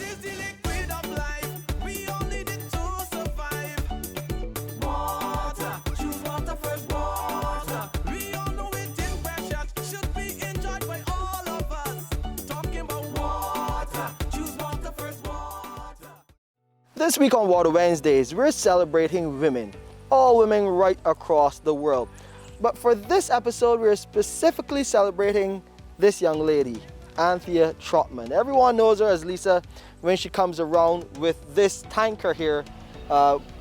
is the liquid of life. We all need it to survive. Water, choose water first, water. We all know it is precious, should be enjoyed by all of us. Talking about water, choose water first, water. This week on Water Wednesdays, we're celebrating women, all women right across the world. But for this episode, we're specifically celebrating this young lady, Anthea Trotman. Everyone knows her as Lisa when she comes around with this tanker here,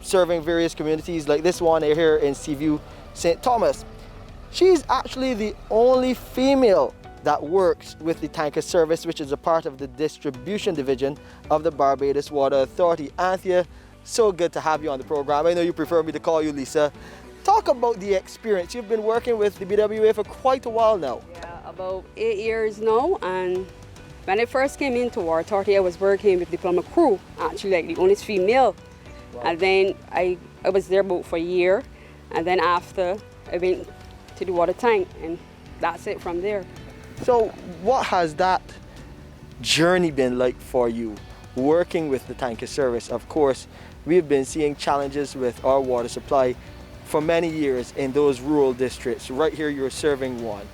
serving various communities like this one here in Seaview, St. Thomas. She's actually the only female that works with the tanker service, which is a part of the distribution division of the Barbados Water Authority. Anthea, so good to have you on the program. I know you prefer me to call you Lisa. Talk about the experience. You've been working with the BWA for quite a while now. Yeah, about 8 years now. And when I first came into Water Authority, I was working with diploma crew, actually like the only female. Wow. And then I was there about for a year. And then after, I went to the water tank, and that's it from there. So what has that journey been like for you, working with the tanker service? Of course, we've been seeing challenges with our water supply for many years in those rural districts. Right here, you're serving one.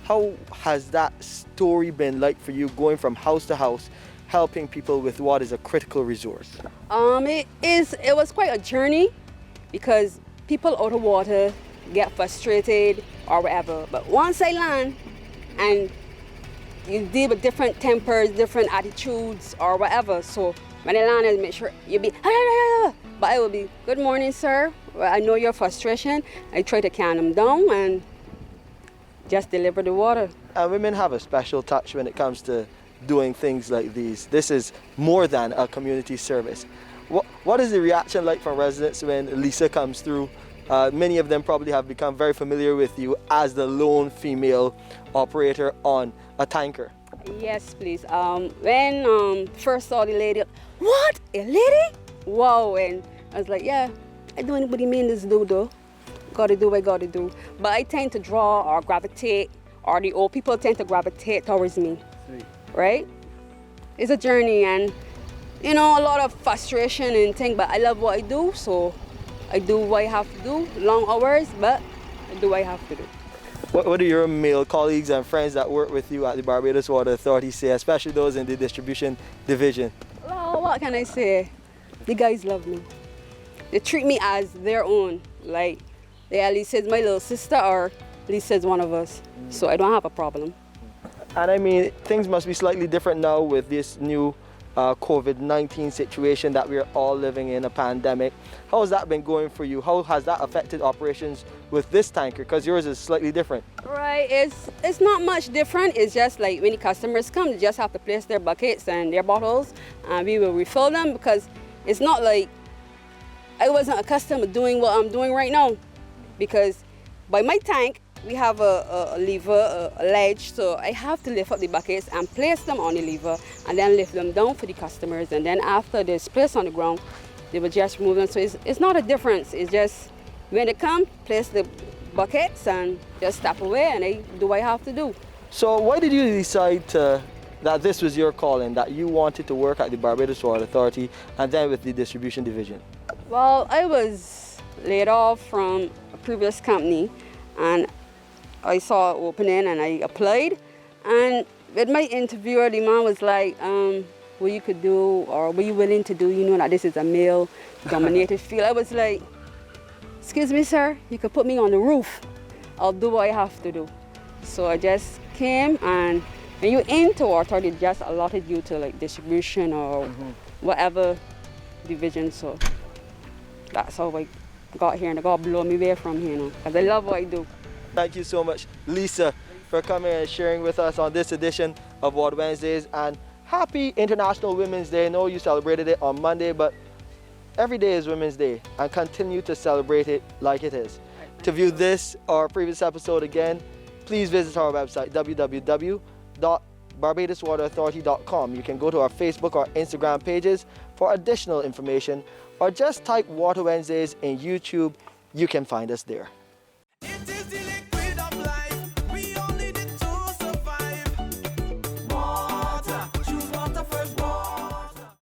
How has that story been like for you, going from house to house, helping people with what is a critical resource? It was quite a journey, because people out of water get frustrated or whatever. But once I land, and you deal with different tempers, different attitudes or whatever. So when I land, I make sure you be, but I will be, good morning, sir. Well, I know your frustration. I try to calm them down and just deliver the water. Women have a special touch when it comes to doing things like these. This is more than a community service. What is the reaction like from residents when Lisa comes through? Many of them probably have become very familiar with you as the lone female operator on a tanker. Yes, please. When first saw the lady, what, a lady? Wow, and I was like, yeah, I don't anybody mean this do though. Gotta do what I gotta do. But I tend to draw or gravitate, or the old people tend to gravitate towards me. Sweet. Right? It's a journey, and you know, a lot of frustration and things, but I love what I do, so I do what I have to do, long hours, but I do what I have to do. What do your male colleagues and friends that work with you at the Barbados Water Authority say, especially those in the distribution division? Well, what can I say? The guys love me. They treat me as their own. Like, they at least says my little sister, or at least says one of us. So I don't have a problem. And I mean, things must be slightly different now with this new COVID-19 situation that we're all living in, a pandemic. How has that been going for you? How has that affected operations with this tanker? Because yours is slightly different. Right, it's not much different. It's just like when the customers come, they just have to place their buckets and their bottles, and we will refill them, because it's not like I wasn't accustomed to doing what I'm doing right now. Because by my tank, we have a lever, a ledge, so I have to lift up the buckets and place them on the lever, and then lift them down for the customers. And then after they're placed on the ground, they will just remove them. So it's not a difference. It's just when they come, place the buckets and just step away, and I do what I have to do. So why did you decide that this was your calling, that you wanted to work at the Barbados Water Authority and then with the distribution division? Well, I was laid off from a previous company, and I saw an opening and I applied. And with my interviewer, the man was like, what you could do, or what you willing to do, you know that this is a male-dominated field. I was like, excuse me, sir, you could put me on the roof. I'll do what I have to do. So I just came, and when you enter Water Authority, they just allotted you to like distribution or whatever division. So that's how I got here, and I got blow me away from here now, because I love what I do. Thank you so much, Lisa, for coming and sharing with us on this edition of Water Wednesdays. And happy International Women's Day. I know you celebrated it on Monday, but every day is Women's Day, and continue to celebrate it like it is. To view this or previous episode again, please visit our website, www.barbadoswaterauthority.com. You can go to our Facebook or Instagram pages for additional information, or just type Water Wednesdays in YouTube. You can find us there.